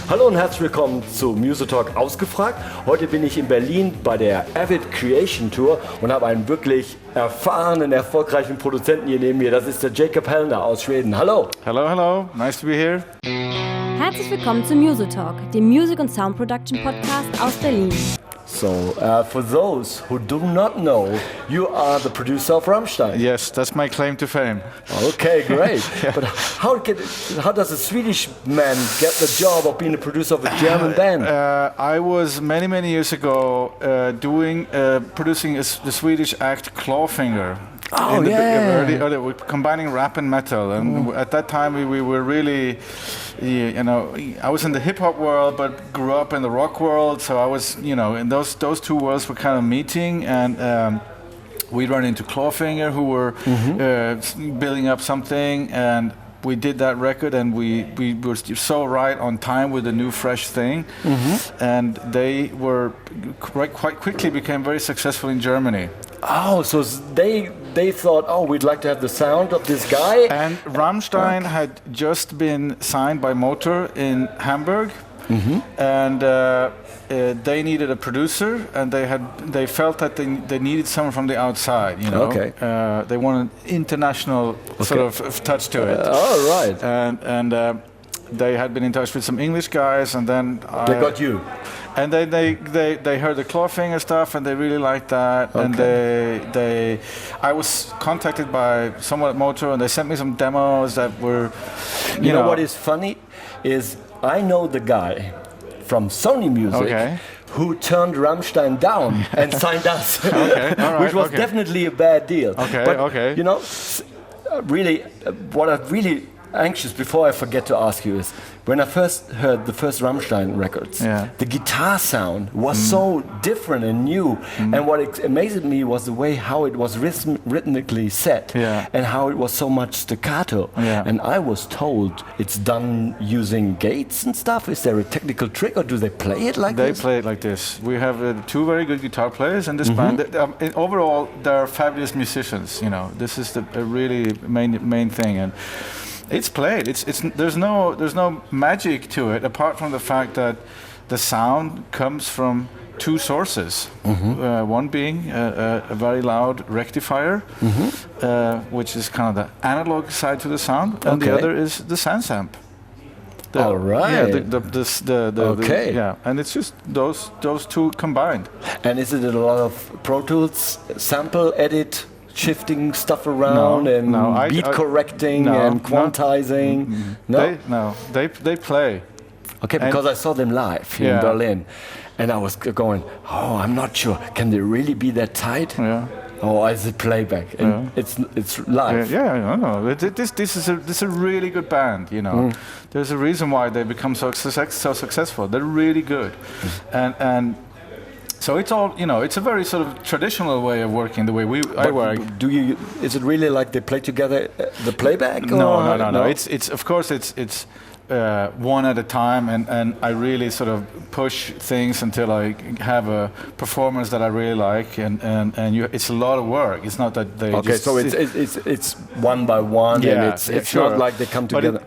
Hallo und herzlich willkommen zu Music Talk Ausgefragt. Heute bin ich in Berlin bei der Avid Creation Tour und habe einen wirklich erfahrenen, erfolgreichen Produzenten hier neben mir. Das ist der Jacob Hellner aus Schweden. Hallo. Hello, hello. Nice to be here. Herzlich willkommen zu Music Talk, dem Music- und Sound-Production-Podcast aus Berlin. So, for those who do not know, you are the producer of Rammstein. Yes, that's my claim to fame. Okay, great. Yeah. But how does a Swedish man get the job of being a producer of a German band? I was many years ago producing the Swedish act Clawfinger. Oh, early, combining rap and metal, and at that time we were really, I was in the hip hop world, but grew up in the rock world. So I was, and those two worlds were kind of meeting, and we ran into Clawfinger, who were building up something, and we did that record, and we were so right on time with the new fresh thing, and they were quite quickly became very successful in Germany. Oh, so they thought, oh, we'd like to have the sound of this guy. And Rammstein had just been signed by Motor in Hamburg, and they needed a producer, and they felt that they needed someone from the outside. Okay. They wanted an international sort of touch to it. Oh, right. And they had been in touch with some English guys, and then they got you. And they heard the Clawfinger stuff, and they really liked that. Okay. And I was contacted by someone at Motor, and they sent me some demos that were, you know what is funny is I know the guy from Sony Music who turned Rammstein down and signed us, which was definitely a bad deal. But really, what I'm really anxious before I forget to ask you is, when I first heard the first Rammstein records, the guitar sound was so different and new, and what amazed me was the way how it was rhythmically set, and how it was so much staccato. And I was told it's done using gates and stuff. Is there a technical trick, or do they play it like this? They play it like this. We have two very good guitar players in this band. Overall, they're fabulous musicians. This is a really main thing, and it's played. There's no magic to it apart from the fact that the sound comes from two sources. One being a very loud rectifier, which is kind of the analog side to the sound, and the other is the SansAmp. All right. Yeah, and it's just those two combined. And is it a lot of Pro Tools sample edit? Shifting stuff around beat correcting and quantizing. They play. Okay, because I saw them live here in Berlin, and I was going, oh, I'm not sure. Can they really be that tight? Yeah. Or is it playback? And it's live. No. This is a really good band. There's a reason why they become so successful. They're really good, and. So it's all, it's a very sort of traditional way of working, the way I work. Is it really like they play together the playback? No. It's of course it's one at a time, and I really sort of push things until I have a performance that I really like, and it's a lot of work. It's not that they it's one by one, and it's not like they come together.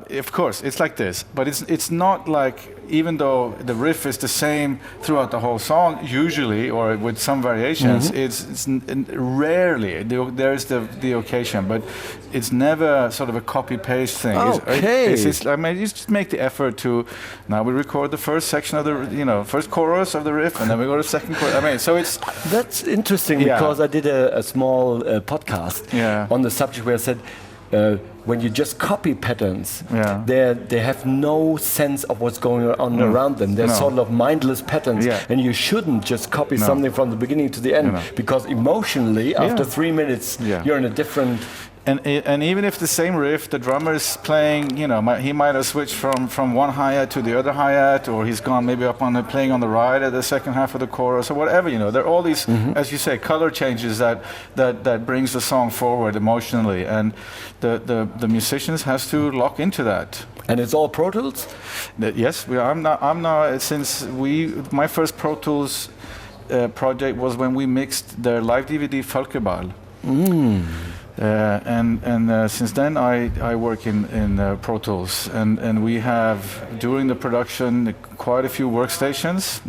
Of course it's like this, but it's not like, even though the riff is the same throughout the whole song, usually, or with some variations, it's rarely, there's the occasion, but it's never sort of a copy-paste thing. You just make the effort to, now we record the first section of the, first chorus of the riff, and then we go to the second chorus. So it's... That's interesting, because I did a small podcast on the subject where I said, when you just copy patterns, they have no sense of what's going on around them. They're sort of mindless patterns, and you shouldn't just copy something from the beginning to the end, because emotionally, after 3 minutes, you're in a different... And even if the same riff, the drummer is playing, he might have switched from one hi-hat to the other hi-hat, or he's gone maybe playing on the right at the second half of the chorus, or whatever. There are all these, as you say, color changes that brings the song forward emotionally, and the musicians has to lock into that. And it's all Pro Tools? Yes, I'm now since my first Pro Tools project was when we mixed their live DVD Völkerball. And since then I work in Pro Tools, and we have during the production quite a few workstations.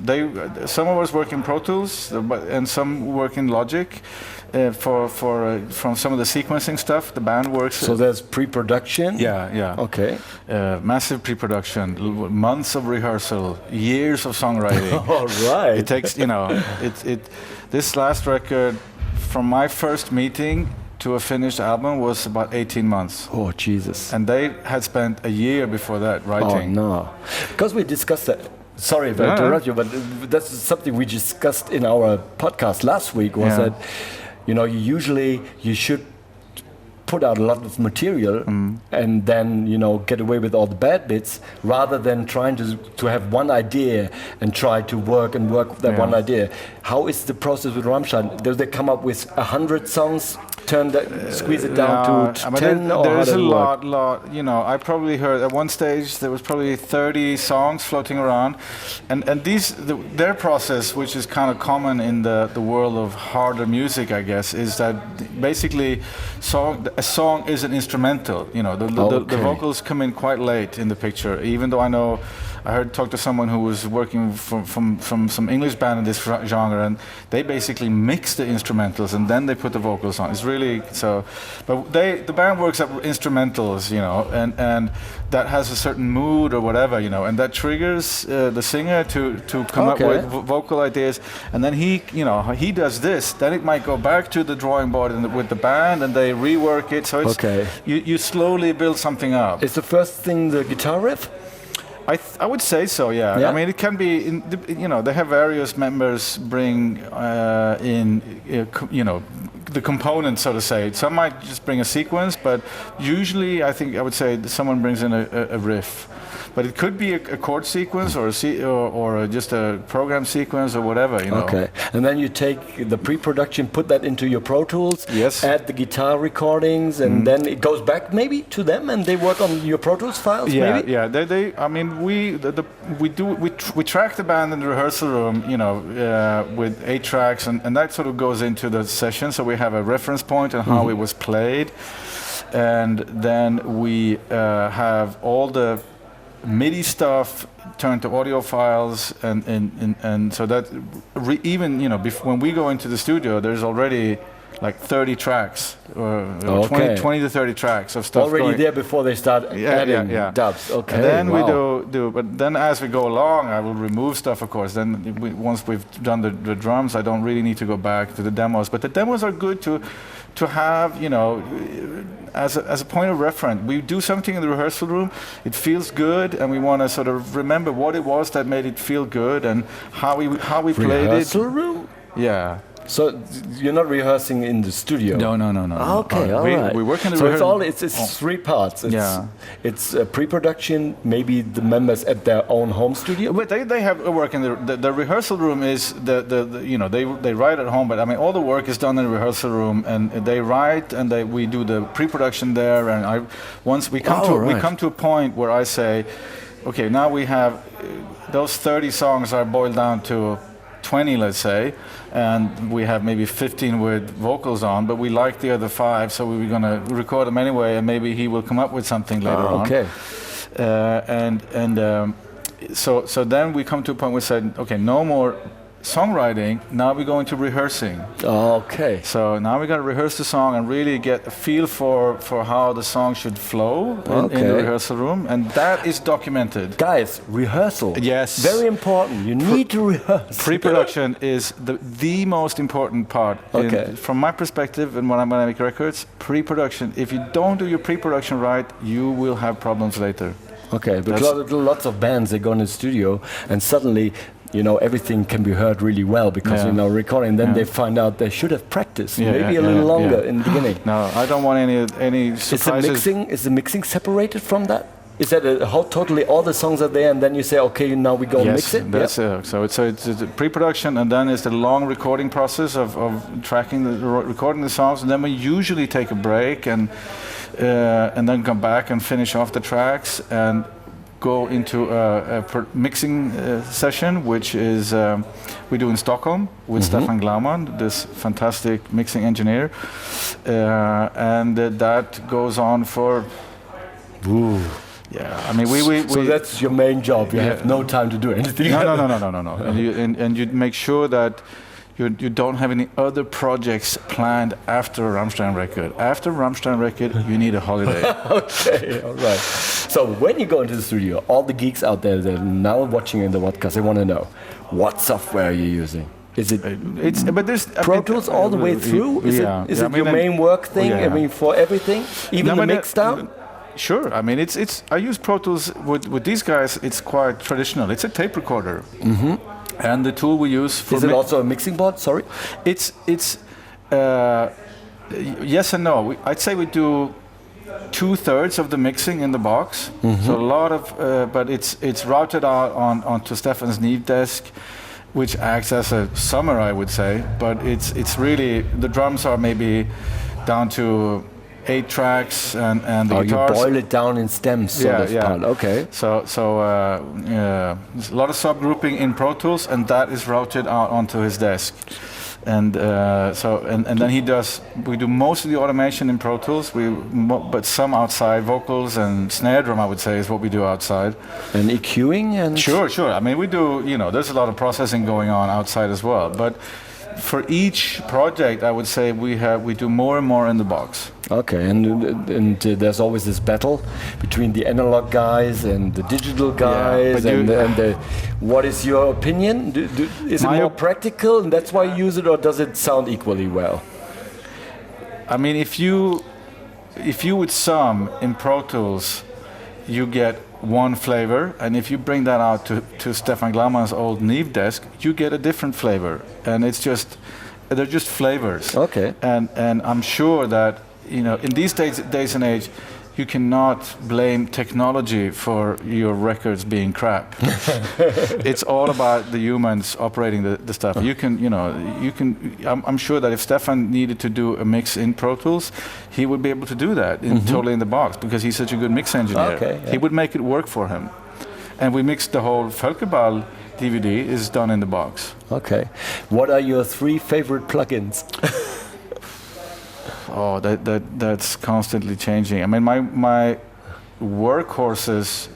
Some of us work in Pro Tools, and some work in Logic. From some of the sequencing stuff, the band works. So there's pre-production? Yeah. Okay. Massive pre-production, months of rehearsal, years of songwriting. All right. It takes, this last record, from my first meeting to a finished album, was about 18 months. Oh, Jesus. And they had spent a year before that writing. Oh, no. Because we discussed that. Sorry if I interrupt you, but that's something we discussed in our podcast last week, was that you should put out a lot of material and then get away with all the bad bits, rather than trying to have one idea and try to work that one idea. How is the process with Rammstein? Do they come up with 100 songs, squeeze it down to 10? There's a lot. I probably heard at one stage there was probably 30 songs floating around, and their process, which is kind of common in the world of harder music, I guess, is that basically a song is an instrumental. The vocals come in quite late in the picture. Even though I talked to someone who was working from some English band in this genre, and they basically mix the instrumentals and then they put the vocals on. It's really so. But the band works up instrumentals, and that has a certain mood or whatever, and that triggers the singer to come up with vocal ideas, and then he does this. Then it might go back to the drawing board with the band, and they rework it. So it's you slowly build something up. Is the first thing the guitar riff? I would say so, yeah. I mean, it can be, they have various members bring the components, so to say. Some might just bring a sequence, but usually I would say someone brings in a riff. But it could be a chord sequence or just a program sequence or whatever, Okay, and then you take the pre-production, put that into your Pro Tools, add the guitar recordings, and then it goes back maybe to them, and they work on your Pro Tools files. Maybe? We track the band in the rehearsal room, with 8 tracks, and that sort of goes into the session. So we have a reference point on how it was played, and then we have all the MIDI stuff turned to audio files, and so that when we go into the studio, there's already like 30 tracks, or 20 to 30 tracks of stuff already there before they start adding dubs. Okay, and then we do, but then as we go along, I will remove stuff, of course. Then once we've done the drums, I don't really need to go back to the demos. But the demos are good to have, as a point of reference. We do something in the rehearsal room, it feels good, and we want to sort of remember what it was that made it feel good and how we played it. Rehearsal room? Yeah. So you're not rehearsing in the studio? No. Okay, all right. We work in the rehearsal. So it's 3 parts. It's pre-production, maybe the members at their own home studio. But they have work in the rehearsal room. Is they write at home, but I mean all the work is done in the rehearsal room, and they write, and we do the pre-production there. And once we come to a point where I say, okay, now we have those 30 songs are boiled down to 20, let's say, and we have maybe 15 with vocals on, but we like the other 5, so we're going to record them anyway, and maybe he will come up with something later on. Okay. So then we come to a point where we said, okay, no more songwriting, now we go into rehearsing. Okay. So now we got to rehearse the song and really get a feel for how the song should flow in the rehearsal room, and that is documented. Guys, rehearsal. Yes. Very important. You need to rehearse. Pre-production is the most important part. Okay. From my perspective, and when I make records, pre-production, if you don't do your pre-production right, you will have problems later. Okay, because lots of bands, they go in the studio and suddenly everything can be heard really well because recording. Then they find out they should have practiced maybe a little longer in the beginning. No, I don't want any surprises. Is the mixing separated from that? Is that totally all the songs are there, and then you say, okay, now we go mix it? That's so it's a pre-production, and then it's the long recording process of tracking recording the songs, and then we usually take a break and then come back and finish off the tracks. And go into a mixing session, which is we do in Stockholm with Stefan Glaumann, this fantastic mixing engineer, and that goes on for. Ooh. Yeah, I mean, we so that's your main job. You have no time to do anything. No. And you make sure that you don't have any other projects planned after a Rammstein record. After Rammstein record, you need a holiday. Okay, all right. So when you go into the studio, all the geeks out there that are now watching in the podcast, they want to know what software are you using? Is it Pro Tools all the way through? Is it your main work thing? I mean, for everything, even the mix down. Sure. I mean, I use Pro Tools with these guys. It's quite traditional. It's a tape recorder, and the tool we use for. Is it also a mixing board? Sorry. It's yes and no. I'd say we do 2/3 of the mixing in the box. So a lot of, but it's routed out onto Stefan's Neve desk, which acts as a summer, I would say. But it's really the drums are maybe down to 8 tracks and the guitars. You boil it down in stems. Okay. So there's a lot of subgrouping in Pro Tools, and that is routed out onto his desk. And and then we do most of the automation in Pro Tools. But some outside vocals and snare drum, I would say, is what we do outside. And EQing and. Sure. I mean, we do. There's a lot of processing going on outside as well, but. For each project, I would say we do more and more in the box. Okay, and there's always this battle between the analog guys and the digital guys. What is your opinion? Is it more practical, and that's why you use it, or does it sound equally well? I mean, if you would sum in Pro Tools, you get one flavor, and if you bring that out to Stefan Glaumann's old Neve desk, you get a different flavor, and they're just flavors. Okay. And I'm sure that in these days and age, you cannot blame technology for your records being crap. It's all about the humans operating the stuff. I'm sure that if Stefan needed to do a mix in Pro Tools, he would be able to do that totally in the box, because he's such a good mix engineer. Okay, yeah. He would make it work for him. And we mixed the whole Völkerball DVD is done in the box. Okay. What are your 3 favorite plugins? Oh, that's constantly changing. I mean, my workhorses.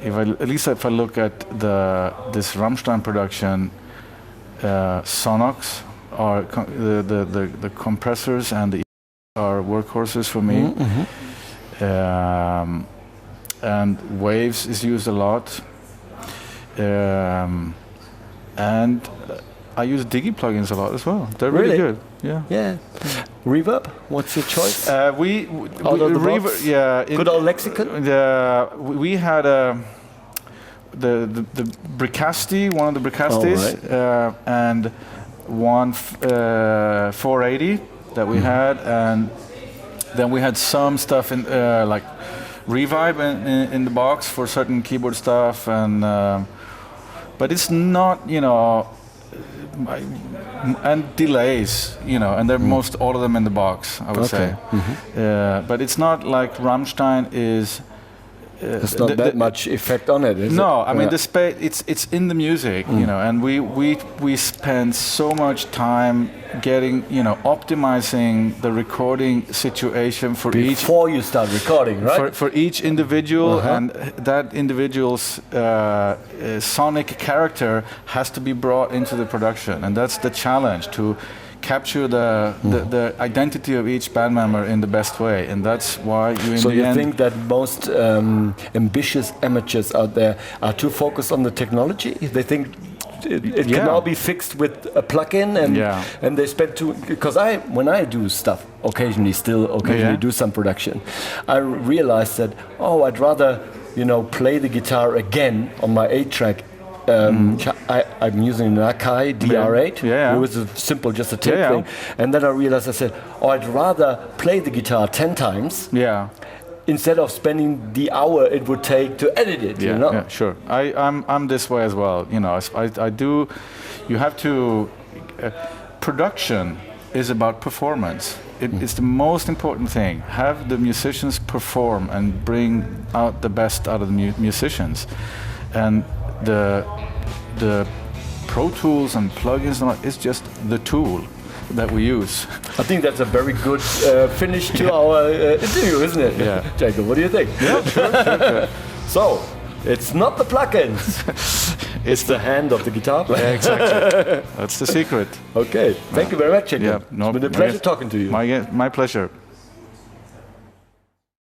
If I look at this Rammstein production, Sonox are the compressors and the are workhorses for me. And Waves is used a lot. And I use Digi plugins a lot as well. They're really good. Yeah. Reverb? What's your choice? We Reverb. Yeah. Good old Lexicon. We had the Bricasti, one of the Bricastis, and one 480 that we had, and then we had some stuff in like Revibe in the box for certain keyboard stuff, and but it's not and delays, and they're most all of them in the box, I would say. But it's not like Rammstein is. There's not that much effect on it, is it? No, I mean the space. It's in the music, and we spend so much time getting, optimizing the recording situation for each. Before you start recording, right? For each individual, and that individual's sonic character has to be brought into the production, and that's the challenge, to capture the identity of each band member in the best way, and that's why you. So you think that most ambitious amateurs out there are too focused on the technology? They think it can all be fixed with a plugin, and they spend too. Because when I do stuff occasionally do some production, I realize that I'd rather play the guitar again on my 8-track. I'm using an Akai DR8. It was just a tape thing, and then I realized, I said, I'd rather play the guitar 10 times. Instead of spending the hour it would take to edit it. Yeah, sure. I'm this way as well. I do. You have to. Production is about performance. it's the most important thing. Have the musicians perform and bring out the best out of the musicians, and the Pro Tools and plugins and all, it's just the tool that we use. I think that's a very good finish to our interview, isn't it? Yeah. Jacob, what do you think? Yeah, sure. So, it's not the plugins. It's the hand of the guitar player. Yeah, exactly. That's the secret. Okay. Thank you very much, Jacob. Yeah, It's been a pleasure talking to you. My pleasure.